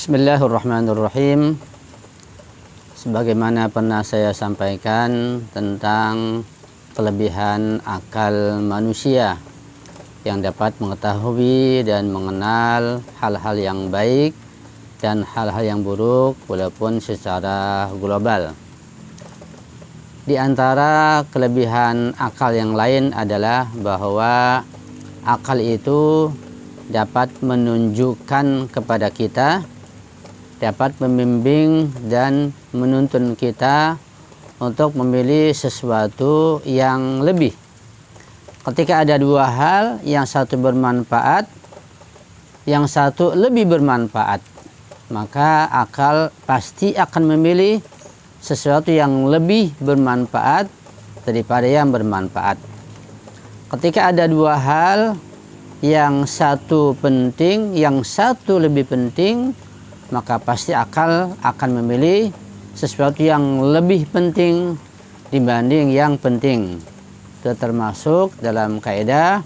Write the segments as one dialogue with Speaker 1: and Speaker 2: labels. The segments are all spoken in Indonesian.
Speaker 1: Bismillahirrahmanirrahim. Sebagaimana pernah saya sampaikan tentang kelebihan akal manusia yang dapat mengetahui dan mengenal hal-hal yang baik dan hal-hal yang buruk walaupun secara global. Di antara kelebihan akal yang lain adalah bahwa akal itu dapat menunjukkan kepada kita, dapat membimbing dan menuntun kita untuk memilih sesuatu yang lebih. Ketika ada dua hal, yang satu bermanfaat, yang satu lebih bermanfaat, maka akal pasti akan memilih sesuatu yang lebih bermanfaat daripada yang bermanfaat. Ketika ada dua hal, yang satu penting, yang satu lebih penting, maka pasti akal akan memilih sesuatu yang lebih penting dibanding yang penting. Itu termasuk dalam kaidah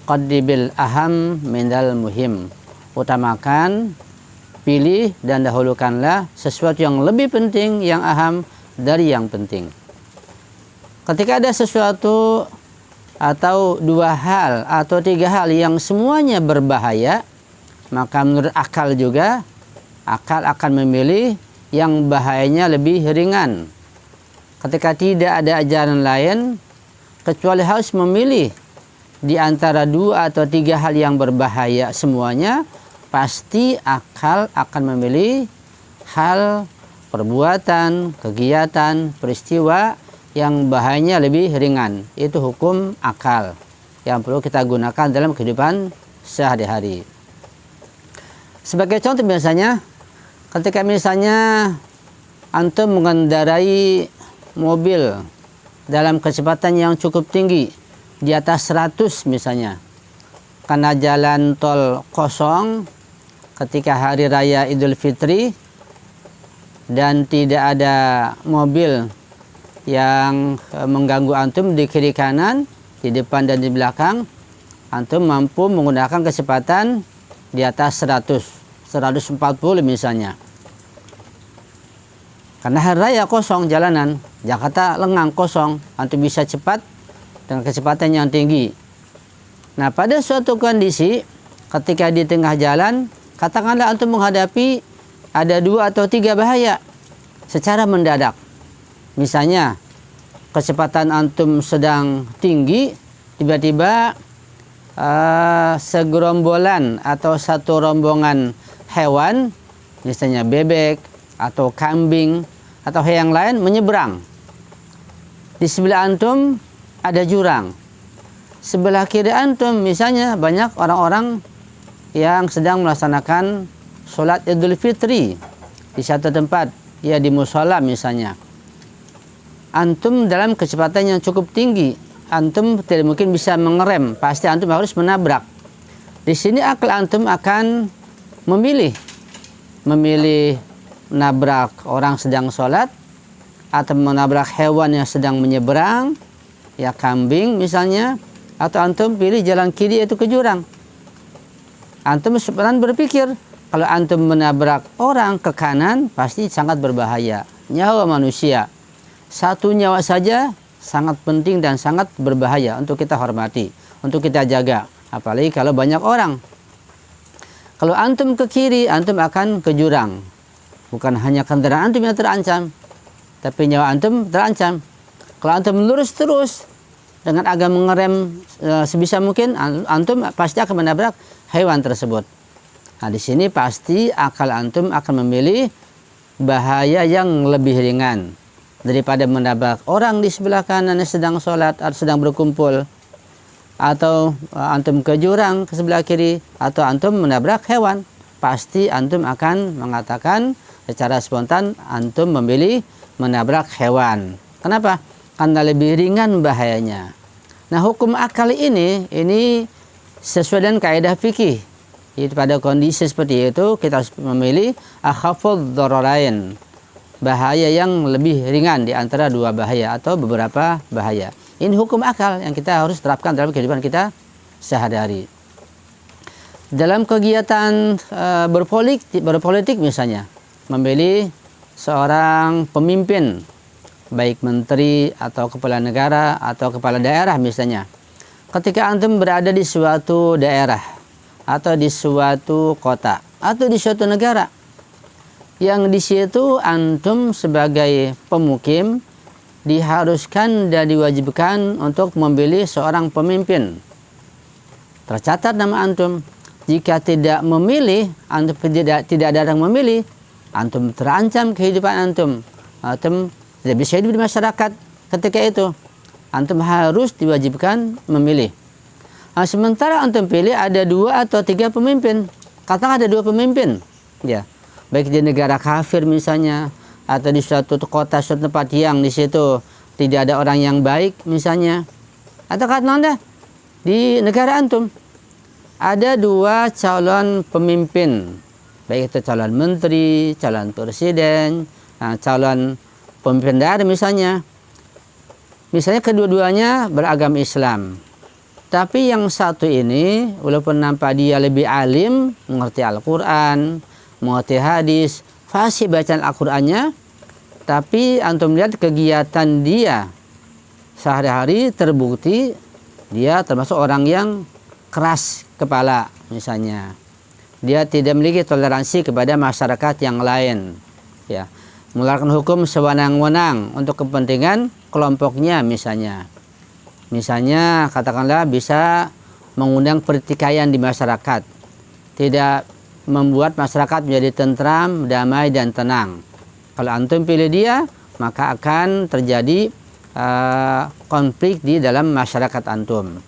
Speaker 1: qaddibil aham minal muhim. Utamakan, pilih dan dahulukanlah sesuatu yang lebih penting, yang aham dari yang penting. Ketika ada sesuatu atau dua hal atau tiga hal yang semuanya berbahaya, maka menurut akal juga, akal akan memilih yang bahayanya lebih ringan. Ketika tidak ada jalan lain kecuali harus memilih di antara dua atau tiga hal yang berbahaya semuanya, pasti akal akan memilih hal, perbuatan, kegiatan, peristiwa yang bahayanya lebih ringan. Itu hukum akal yang perlu kita gunakan dalam kehidupan sehari-hari. Sebagai contoh, biasanya ketika misalnya antum mengendarai mobil dalam kecepatan yang cukup tinggi, di atas 100 misalnya, karena jalan tol kosong ketika hari raya Idul Fitri dan tidak ada mobil yang mengganggu antum di kiri kanan, di depan dan di belakang, antum mampu menggunakan kecepatan di atas 140 misalnya. Karena hari raya kosong jalanan, Jakarta lengang kosong, antum bisa cepat dengan kecepatan yang tinggi. Nah, pada suatu kondisi ketika di tengah jalan, katakanlah antum menghadapi ada dua atau tiga bahaya secara mendadak. Misalnya kecepatan antum sedang tinggi, tiba-tiba segerombolan atau satu rombongan hewan, misalnya bebek atau kambing atau yang lain menyeberang. Di sebelah antum ada jurang. Sebelah kiri antum misalnya banyak orang-orang yang sedang melaksanakan sholat Idul Fitri di satu tempat, ya di musola misalnya. Antum dalam kecepatan yang cukup tinggi, antum tidak mungkin bisa mengerem, pasti antum harus menabrak. Di sini akal antum akan memilih menabrak orang sedang sholat atau menabrak hewan yang sedang menyeberang, ya kambing misalnya, atau antum pilih jalan kiri yaitu ke jurang. Antum sebenarnya berpikir kalau antum menabrak orang ke kanan pasti sangat berbahaya, nyawa manusia. Satu nyawa saja sangat penting dan sangat berbahaya untuk kita hormati, untuk kita jaga, apalagi kalau banyak orang. Kalau antum ke kiri, antum akan ke jurang. Bukan hanya kendaraan antum yang terancam, tapi nyawa antum terancam. Kalau antum lurus terus dengan agak mengerem sebisa mungkin, antum pasti akan menabrak hewan tersebut. Nah, di sini pasti akal antum akan memilih bahaya yang lebih ringan daripada menabrak orang di sebelah kanan yang sedang sholat atau sedang berkumpul, atau antum ke jurang ke sebelah kiri, atau antum menabrak hewan. Pasti antum akan mengatakan secara spontan antum memilih menabrak hewan. Kenapa? Karena lebih ringan bahayanya. Nah, hukum akal ini sesuai dengan kaidah fikih. Jadi pada kondisi seperti itu kita harus memilih akhafud dhararain, bahaya yang lebih ringan di antara dua bahaya atau beberapa bahaya. Ini hukum akal yang kita harus terapkan dalam kehidupan kita sehari-hari. dalam kegiatan berpolitik misalnya, memilih seorang pemimpin, baik menteri atau kepala negara atau kepala daerah misalnya. Ketika antum berada di suatu daerah atau di suatu kota atau di suatu negara, yang di situ antum sebagai pemukim diharuskan dan diwajibkan untuk memilih seorang pemimpin. Tercatat nama antum. Jika tidak memilih, antum tidak ada yang memilih, antum terancam kehidupan antum. Antum tidak bisa hidup di masyarakat ketika itu. Antum harus diwajibkan memilih. Nah, sementara antum pilih ada 2 atau 3 pemimpin. Katakan ada 2 pemimpin, ya, baik di negara kafir misalnya, atau di suatu kota, suatu tempat yang di situ tidak ada orang yang baik misalnya, atau katakanlah di negara antum ada 2 calon pemimpin, baik itu calon menteri, calon presiden, calon pemimpin daerah misalnya. Misalnya kedua-duanya beragama Islam, tapi yang satu ini walaupun nampak dia lebih alim, mengerti Al-Quran, mengerti hadis, fasih bacaan Al-Qurannya, tapi antum lihat kegiatan dia sehari-hari terbukti dia termasuk orang yang keras kepala misalnya. Dia tidak memiliki toleransi kepada masyarakat yang lain, ya, mengeluarkan hukum sewenang-wenang untuk kepentingan kelompoknya misalnya. Misalnya katakanlah bisa mengundang pertikaian di masyarakat, tidak membuat masyarakat menjadi tentram, damai dan tenang. Kalau antum pilih dia, maka akan terjadi konflik di dalam masyarakat antum,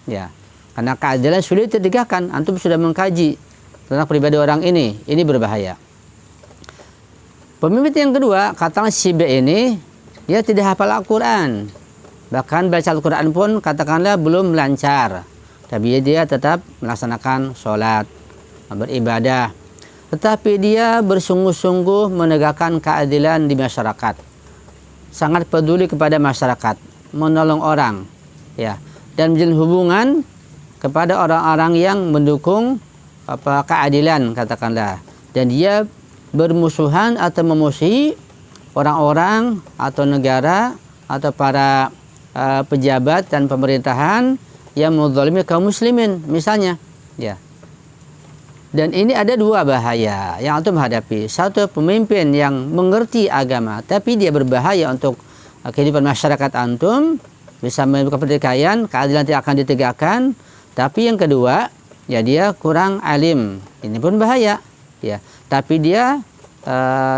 Speaker 1: ya, karena keadilan sulit ditegakkan. Antum sudah mengkaji tentang pribadi orang ini berbahaya. Pemimpin yang kedua, katakan si B ini, dia tidak hafal Al-Quran, bahkan baca Al-Quran pun katakanlah belum lancar, tapi dia tetap melaksanakan sholat, beribadah, tetapi dia bersungguh-sungguh menegakkan keadilan di masyarakat, sangat peduli kepada masyarakat, menolong orang, ya, dan menjalin hubungan kepada orang-orang yang mendukung keadilan katakanlah, dan dia bermusuhan atau memusuhi orang-orang atau negara atau para pejabat dan pemerintahan yang menzalimi kaum muslimin misalnya, ya. Dan ini ada 2 bahaya yang antum hadapi. Satu, pemimpin yang mengerti agama tapi dia berbahaya untuk kehidupan masyarakat antum, bisa menimbulkan pertikaian, keadilan tidak akan ditegakkan. Tapi yang kedua, ya, dia kurang alim, ini pun bahaya, ya. Tapi dia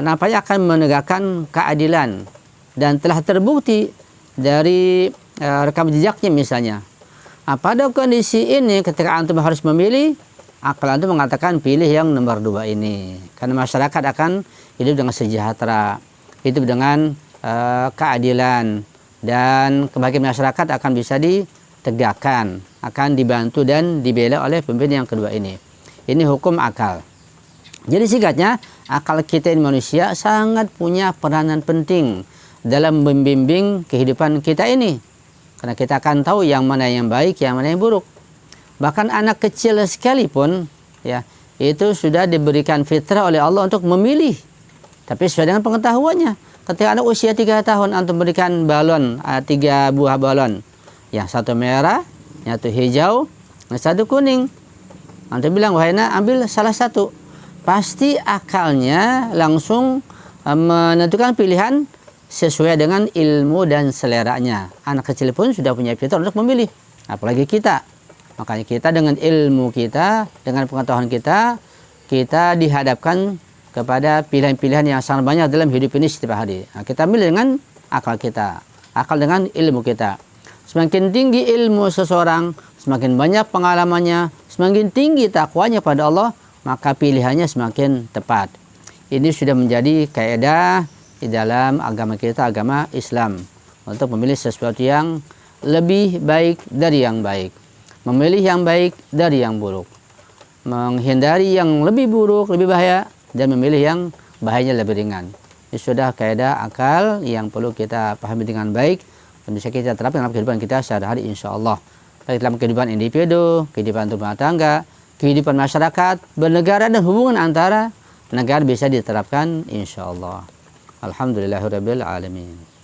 Speaker 1: nampaknya akan menegakkan keadilan dan telah terbukti dari rekam jejaknya misalnya. Nah, pada kondisi ini ketika antum harus memilih, akal antum mengatakan pilih yang nomor 2 ini, karena masyarakat akan hidup dengan sejahtera, hidup dengan keadilan, dan kebahagiaan masyarakat akan bisa ditegakkan, akan dibantu dan dibela oleh pemimpin yang kedua ini. Ini hukum akal. Jadi singkatnya, akal kita ini manusia sangat punya peranan penting dalam membimbing kehidupan kita ini, karena kita akan tahu yang mana yang baik, yang mana yang buruk. Bahkan anak kecil sekalipun, ya, itu sudah diberikan fitrah oleh Allah untuk memilih, tapi sesuai dengan pengetahuannya. Ketika anak usia 3 tahun antum berikan balon, 3 buah balon, yang satu merah, yang satu hijau, yang satu kuning, antum bilang, wahai nak, ambil salah satu. Pasti akalnya langsung menentukan pilihan sesuai dengan ilmu dan seleranya. Anak kecil pun sudah punya fitrah untuk memilih, apalagi kita. Makanya kita dengan ilmu kita, dengan pengetahuan kita, kita dihadapkan kepada pilihan-pilihan yang sangat banyak dalam hidup ini setiap hari. Nah, kita milih dengan akal kita, akal dengan ilmu kita. Semakin tinggi ilmu seseorang, semakin banyak pengalamannya, semakin tinggi takwanya pada Allah, maka pilihannya semakin tepat. Ini sudah menjadi kaidah di dalam agama kita, agama Islam, untuk memilih sesuatu yang lebih baik dari yang baik, memilih yang baik dari yang buruk, menghindari yang lebih buruk, lebih bahaya, dan memilih yang bahayanya lebih ringan. Ini sudah kaidah akal yang perlu kita pahami dengan baik dan bisa kita terapkan dalam kehidupan kita sehari-hari, insya Allah. Baik dalam kehidupan individu, kehidupan rumah tangga, kehidupan masyarakat, bernegara, dan hubungan antara negara bisa diterapkan insya Allah. Alhamdulillahirabbil alamin.